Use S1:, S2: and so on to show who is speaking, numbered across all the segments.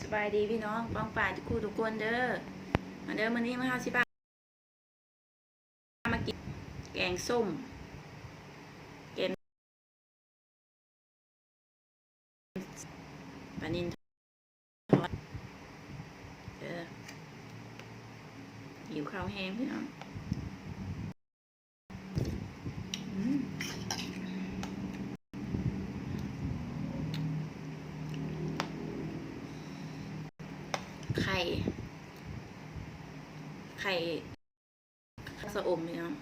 S1: สบายดีพี่น้องป้องป่ายทุกคู่ทุกคนเด้อมาเด้อมื้อนี้มาหาสิบ้ามากินแกงส้มแกงปลานิลทอดเด้อหิวข้าวแห้งพี่น้องไข่สะอมพี่น้อง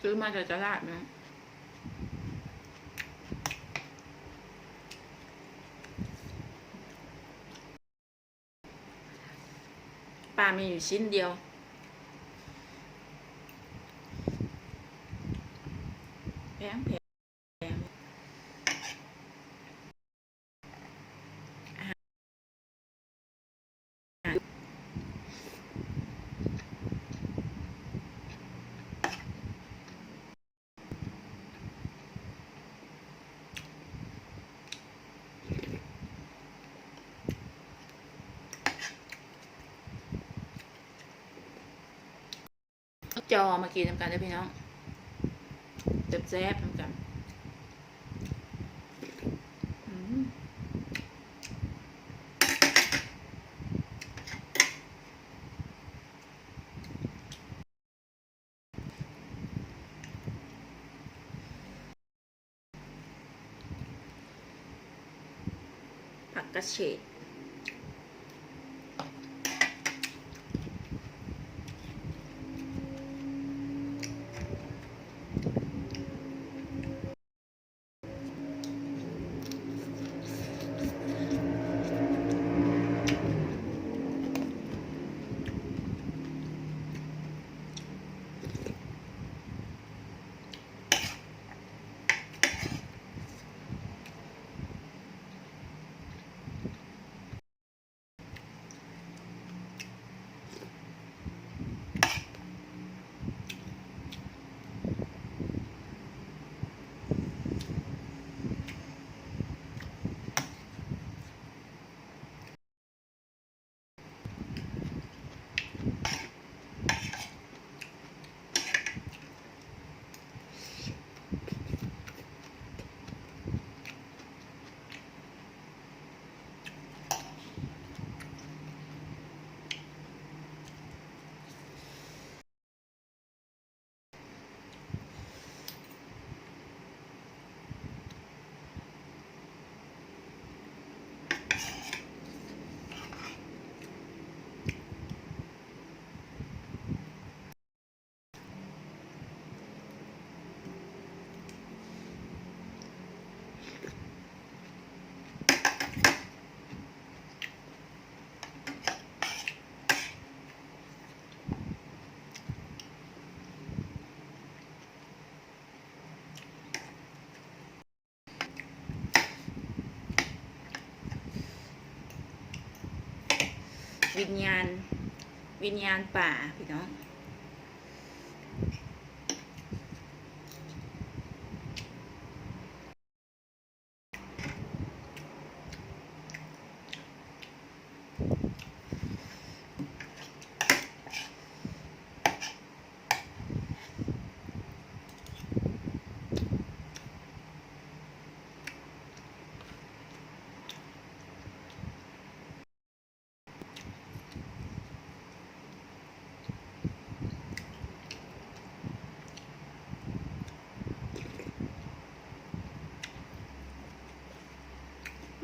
S1: ซื้อมาจากตลาดนะปลามีอยู่ชิ้นเดียวแพงจอมากินทำกันได้พี่น้องแซ่บๆทำกันผักกระเฉดวิญญาณป่าพี่น้อง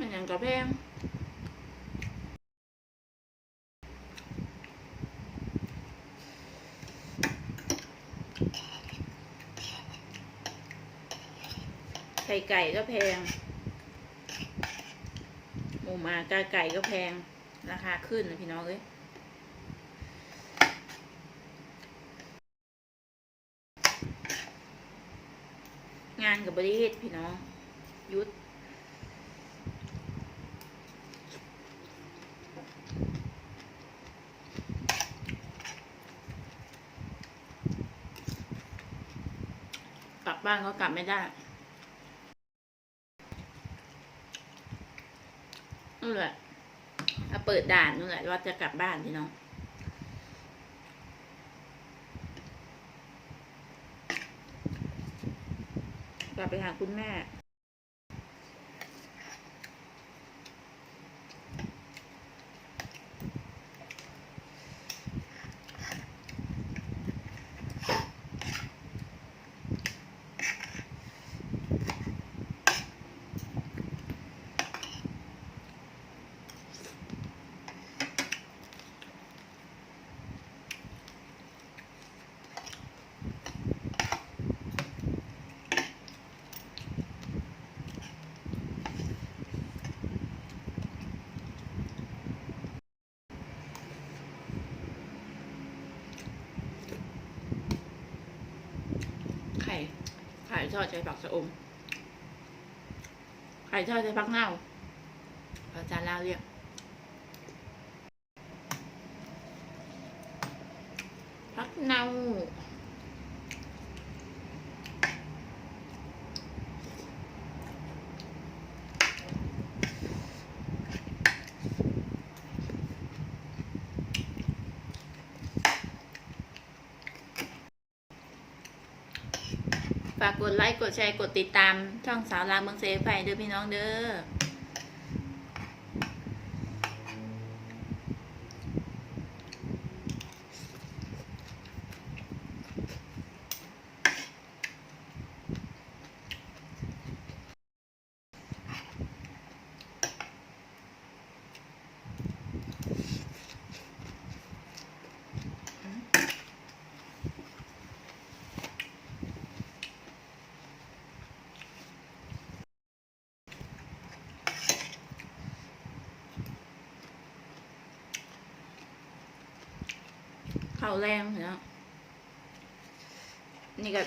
S1: มันยังกระแพง ข่ไก่ก็แพงหมูหมากาไก่ก็แพงราคาขึ้นนะพี่น้องเอ้ยงานกับบริษัทพี่น้องยุดกลับบ้านก็กลับไม่ได้นู่นแหละถ้าเปิดด่านนู่นแหละว่าจะกลับบ้านพี่น้องกลับไปหาคุณแม่ไข่ทอดใช้ผักชะอมไข่ทอดใช้ผักเน่าภาษาลาวเรียกผักเน่าฝากกดไลค์กดแชร์กดติดตามช่องสาวลาวเมืองเซฟไปเด้อพี่น้องเด้อข้าวแรงเนาะนี่ก็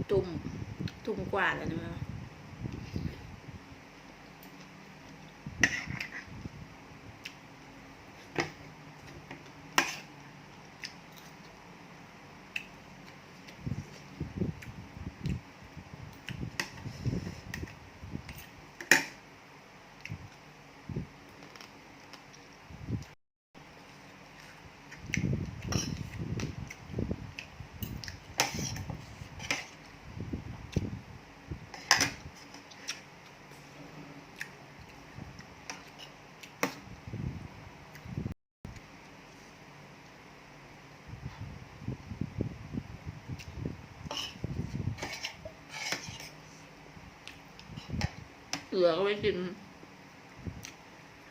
S1: ตุ่มกว่าแล้วนะ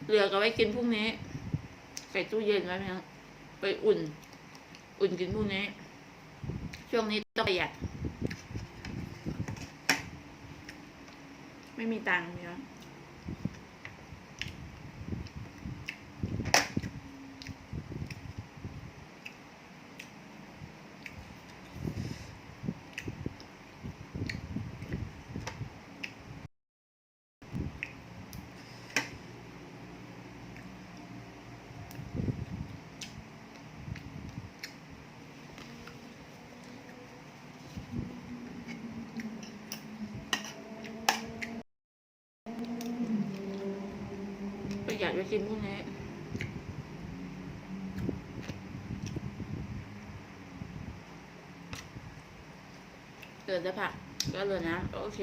S1: เหลือก็ไว้กินพรุ่งนี้ใส่ตู้เย็นไว้ไหมครับไปอุ่นกินพรุ่งนี้ช่วงนี้ต้องประหยัดไม่มีตังค์เนาะประหยัดไว้กินพรุ่งนี้เกิดจะผักก็เลยนะโอเค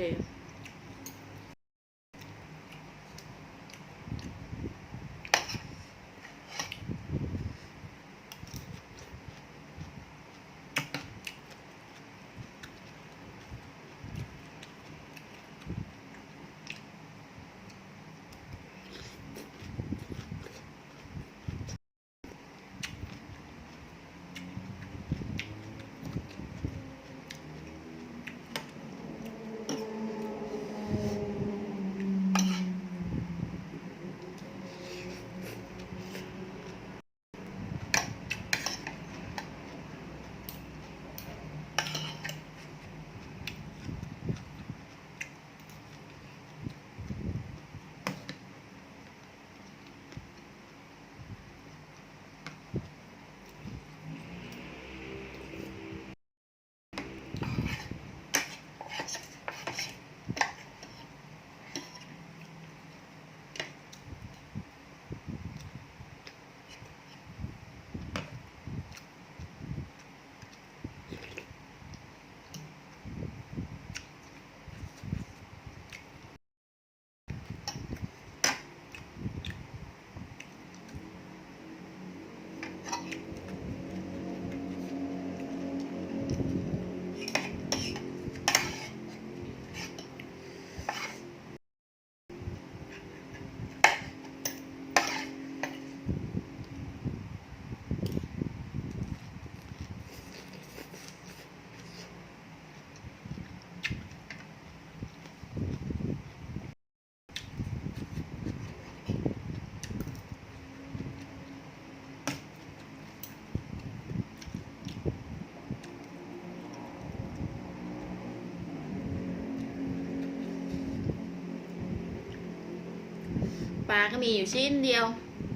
S1: ปลาก็มีอยู่ชิ้นเดียว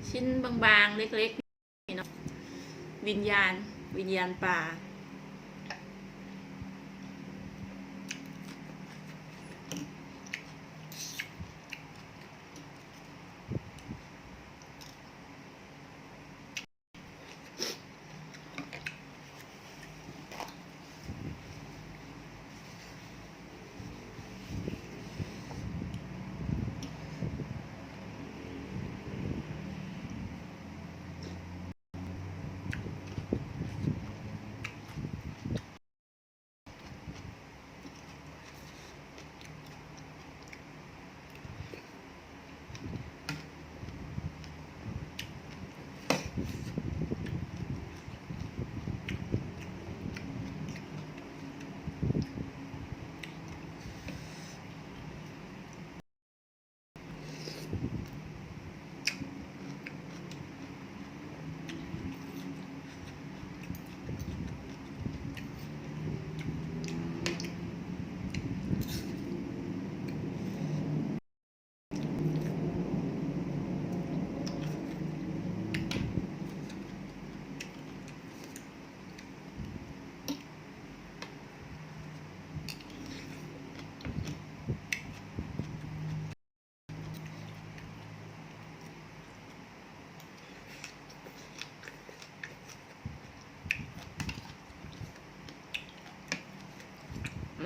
S1: ชิ้นบางๆเล็กๆนี่เนาะวิญญาณปลา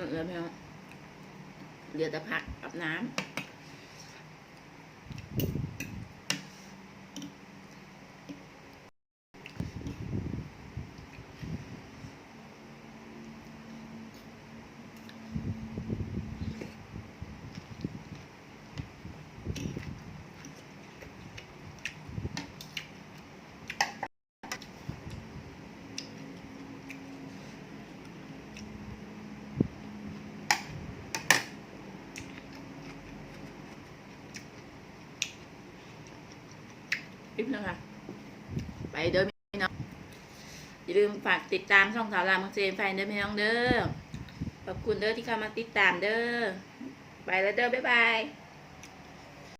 S1: เหลือไม่เอาเหลือแต่ผักกับน้ำคลิปนะคะไปเด้อพี่น้องอย่าลืมฝากติดตามช่องสาวรามเมืองเซนไฟเด้อพี่น้องเด้อขอบคุณเด้อที่เข้ามาติดตามเด้อไปแล้วเด้อบ๊ายบาย